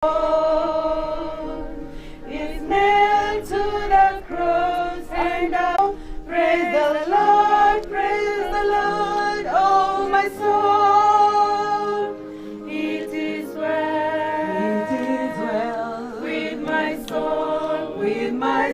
Is nailed to the cross, and praise the Lord, oh my soul. It is well with my soul, with my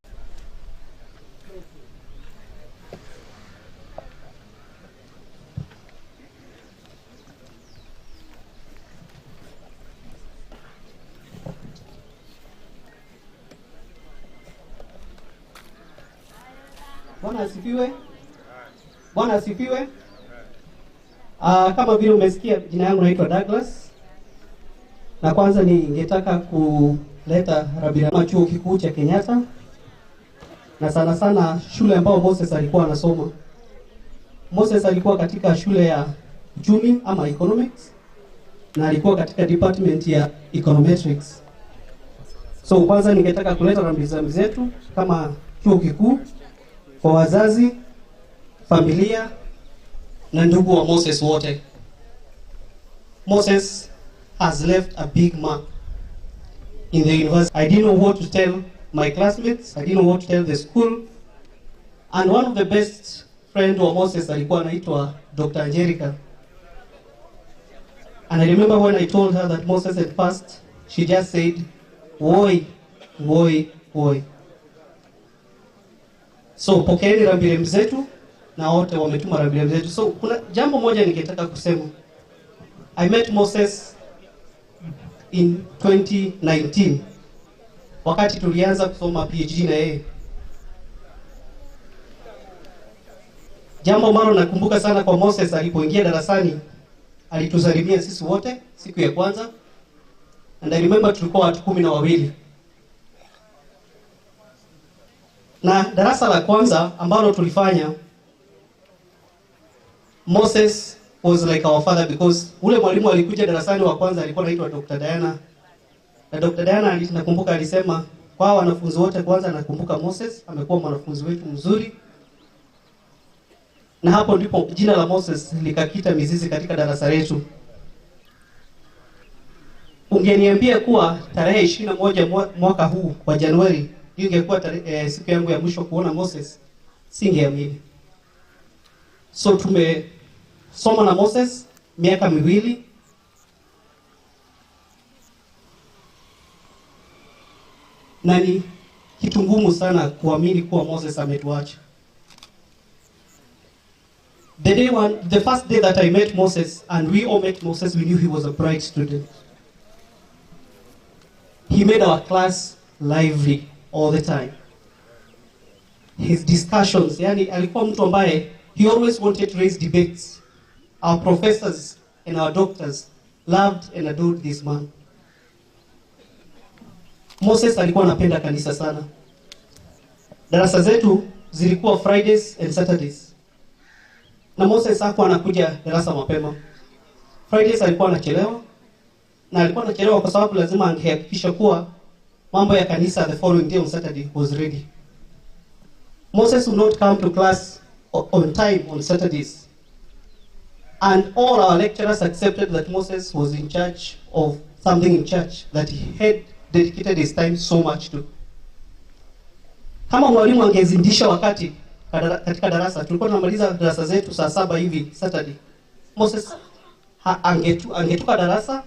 Bwana asifiwe. Bwana asifiwe. Kama vile umesikia, jina yangu naitwa Douglas. Na kwanza ningetaka kuleta rabira chuo kikuu cha Kenyatta. Na sana sana shule ambayo Moses alikuwa anasoma. Moses alikuwa katika shule ya uchumi ama economics, na alikuwa katika department ya econometrics. So kwanza ningetaka kuleta rabira zetu kama chuo kikuu kwa wazazi, familia na ndugu wa Moses wote. Moses has left a big mark in the university. I didn't know what to tell my classmates. I didn't know what to tell the school. And one of the best friend of Moses alikuwa anaitwa Dr. Angelica. And I remember when I told her that Moses had passed, she just said, "Woi, woi, woi." So pokeeni rambirambi zetu, na wote wametuma rambirambi zetu. So kuna jambo moja ningetaka kusema. I met Moses in 2019 wakati tulianza kusoma PhD na yeye. Jambo ambalo nakumbuka sana kwa Moses, alipoingia darasani alitusalimia sisi wote siku ya kwanza. And I remember tulikuwa watu 12. Na darasa la kwanza ambalo tulifanya, Moses was like our father, because ule mwalimu alikuja darasani wa kwanza alikuwa anaitwa Dr. Diana. Na Dr. Diana nakumbuka alisema kwa wanafunzi wote, kwanza nakumbuka Moses amekuwa mwanafunzi wetu mzuri. Na hapo ndipo jina la Moses likakita mizizi katika darasa letu. Ungeniambia kuwa tarehe 21 mwaka huu wa Januari ingekuwa siku yangu ya mwisho kuona Moses, singeamini. So tumesoma na Moses miaka 2. Na ni kitu ngumu sana kuamini kuwa Moses ametuacha. The first day that I met Moses, and we all met Moses, we knew he was a bright student. He made our class lively all the time. His discussions, yani alikuwa mtu ambaye he always wanted to raise debates. Our professors and our doctors loved and adored this man. Moses alikuwa anapenda kanisa sana. Darasa zetu zilikuwa Fridays and Saturdays. Na Moses hakuwa anakuja darasa mapema. Fridays alikuwa anachelewa. Na alikuwa anachelewa kwa sababu lazima angehakikisha kuwa mambo ya kanisa the following day on Saturday was ready. Moses would not come to class on time on Saturdays. And all our lecturers accepted that Moses was in charge of something in church that he had dedicated his time so much to. Kama mwalimu angezindisha wakati katika darasa, tulikuwa tunamaliza darasa zetu saa 7 hivi Saturday, Moses angetuka darasa,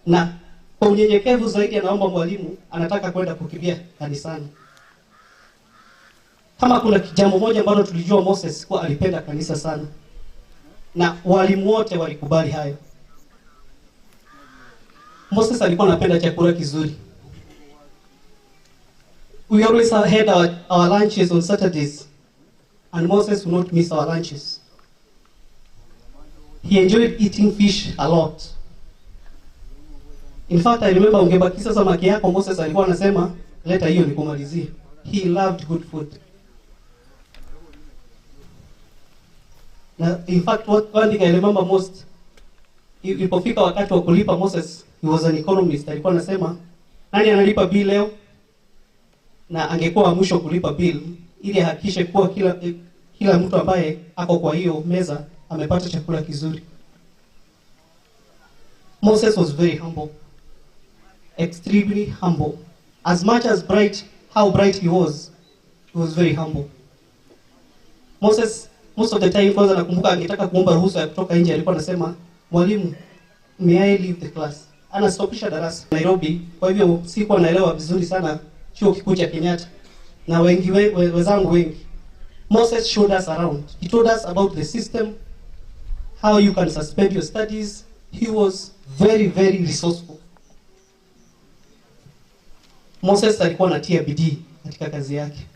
na kwa unyenyekevu zaidi anaomba mwalimu anataka kwenda kukimbia kanisani. Kama kuna jambo moja ambalo tulijua Moses kwa alipenda kanisa sana, na walimu wote walikubali hayo. Moses alikuwa anapenda chakula kizuri. We always had our lunches on Saturdays, and Moses would not miss our lunches. He enjoyed eating fish a lot. In fact, I remember ungebakisha samaki yako, Moses alikuwa anasema leta hiyo nikumalizie. He loved good food. Na in fact, one thing I remember most, ilipofika wakati wa kulipa Moses, he was an economist. Alikuwa anasema nani analipa bill leo, na angekuwa mwisho kulipa bill ili hakikishe kuwa kila mtu ambaye ako kwa hiyo meza amepata chakula kizuri. Moses was very humble. extremely humble. As much as how bright he was very humble. Moses, most of the time, kwanza nakumbuka angetaka kuomba ruhusa ya kutoka nje, alikuwa anasema, mwalimu, may I leave the class? Anastopisha darasa Nairobi. Kwa hivyo sikuwa naelewa vizuri sana chuo kikuu cha Kenyatta na wenzangu wengi. Moses showed us around. He told us about the system, how you can suspend your studies. He was very, very resourceful. Moses alikuwa anatia bidii katika kazi yake.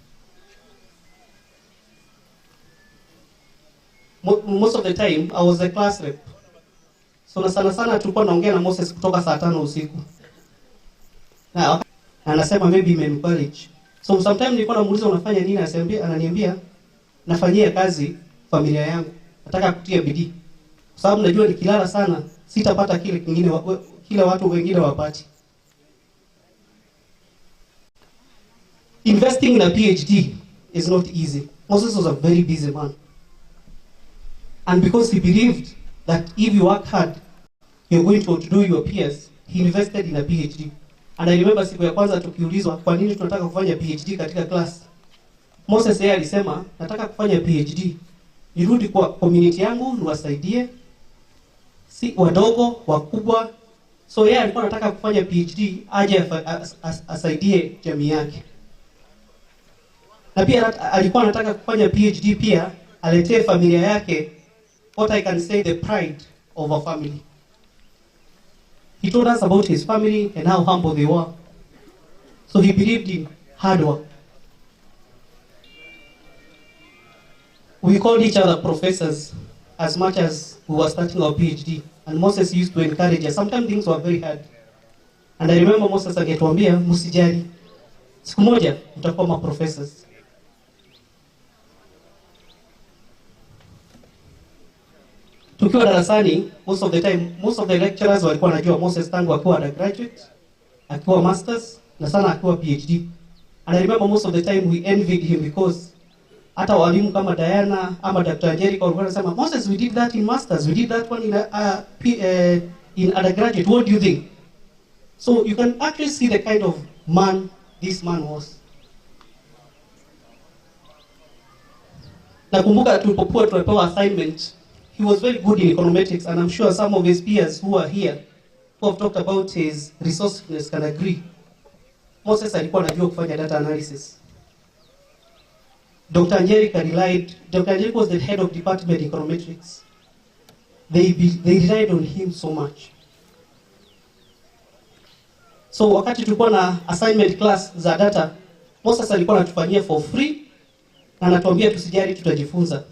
Most of the time, I was a class rep. So na sana tulikuwa naongea na Moses kutoka saa 5 usiku. Na anasema maybe imencourage. So sometimes nilikuwa namuuliza unafanya nini, ananiambia nafanyia kazi familia yangu. Nataka kutia bidii. Kwa sababu najua nikilala sana sitapata kile watu wengine wapati. Investing in a PhD is not easy. Moses was a very busy man. And because he believed that if you work hard, you're going to outdo your peers, he invested in a PhD. And I remember siku ya kwanza tukiulizwa kwa nini tunataka kufanya PhD katika class. Moses yeye alisema, nataka kufanya PhD. Nirudi kwa community yangu, niwasaidie. Si wadogo, wakubwa. So yeye alikuwa anataka kufanya PhD, aje asaidie jamii yake. Na pia alikuwa anataka kufanya PhD pia, aletee familia yake, what I can say, the pride of a family. He told us about his family and how humble they were. So he believed in hard work. We called each other professors as much as we were starting our PhD. And Moses used to encourage us. Sometimes things were very hard. And I remember Moses angetuambia, msijali, siku moja mtakuwa ma-professors. Tukiwa darasani, most of the lecturers walikuwa wanajua Moses tangu akiwa undergraduate, akiwa masters, na sana akiwa PhD. And I remember most of the time we envied him because hata walimu kama Diana ama Dr. Jericho walikuwa wanasema, Moses, we did that in masters, we did that one in undergraduate, what do you think? So you can actually see the kind of man this man was. Nakumbuka tulipopewa assignment, he was very good in econometrics, and I'm sure some of his peers who are here, who have talked about his resourcefulness, can agree. Moses alikuwa anajua kufanya data analysis. Dr. Njeri was the head of department econometrics. They relied on him so much. So wakati tulikuwa na assignment class za data, Moses alikuwa anatufanyia for free, na anatuambia tusijali, tutajifunza.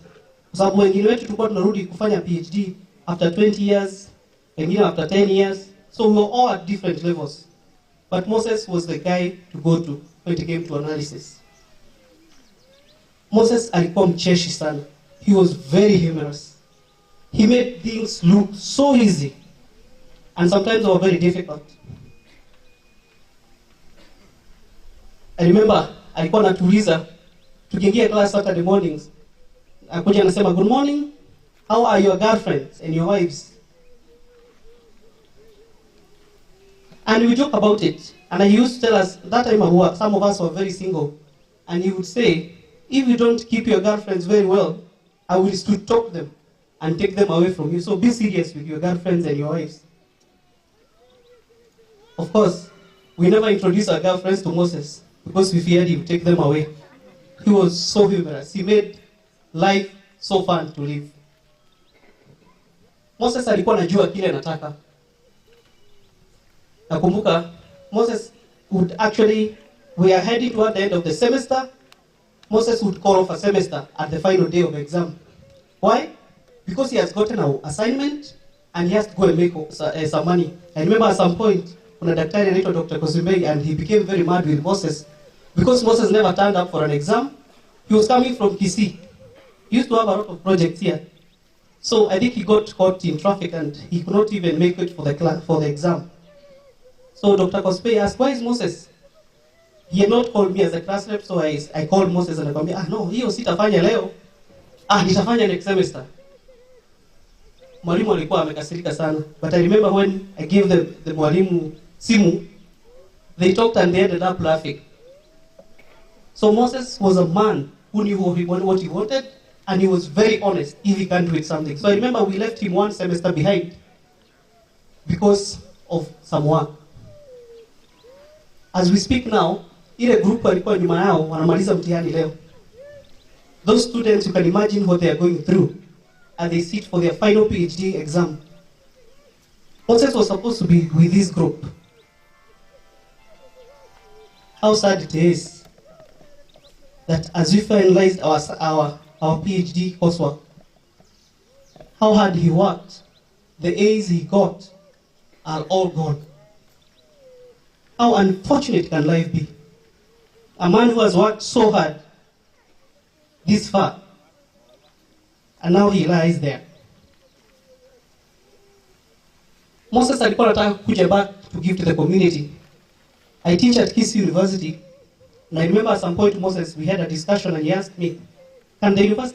Kwa sababu wengine wetu tulikuwa tunarudi kufanya PhD after 20 years, wengine after 10 years. So we were all at different levels. But Moses was the guy to go to when it came to analysis. Moses alikuwa mcheshi sana. He was very humorous. He made things look so easy, and sometimes they were very difficult. I remember alikuwa anatuuliza tukiingia class Saturday mornings, akuja anasema, good morning, how are your girlfriends and your wives? And we joke about it. And he used to tell us, that time some of us were very single, and he would say, if you don't keep your girlfriends very well, I will street talk them and take them away from you. So be serious with your girlfriends and your wives. Of course, we never introduced our girlfriends to Moses because we feared he would take them away. He was so humorous. He made life so fun to live. Moses alikuwa anajua kile anataka. Nakumbuka, Moses would actually, we are heading toward the end of the semester, Moses would call off a semester at the final day of exam. Why? Because he has gotten an assignment and he has to go and make some money. I remember at some point, when a daktari anaitwa Dr. Kosimbei, and he became very mad with Moses because Moses never turned up for an exam. He was coming from Kisii. He used to have a lot of projects here. So I think he got caught in traffic and he could not even make it for the exam. So Dr. Kosimbei asked, why is Moses? He had not called me as a class rep, so I called Moses and I told him, no, hiyo sitafanya leo. Nitafanya next semester. Mwalimu alikuwa amekasirika sana. But I remember when I gave the mwalimu simu, They talked and they ended up laughing. So Moses was a man who knew what he wanted, and he was very honest if he can't do it something. So I remember we left him one semester behind because of some work. As we speak now, ile group walikuwa nyuma yao wanamaliza mtihani leo. Those students, you can imagine what they are going through as they sit for their final PhD exam. Moses was supposed to be with this group. How sad it is that as we finalized our PhD coursework, how hard he worked, the A's he got are all gone. How unfortunate can life be? A man who has worked so hard this far, and now he lies there. Moses alikuwa anataka kuja back to give to the community. I teach at Kisii University, and I remember at some point, Moses, we had a discussion and he asked me, can the university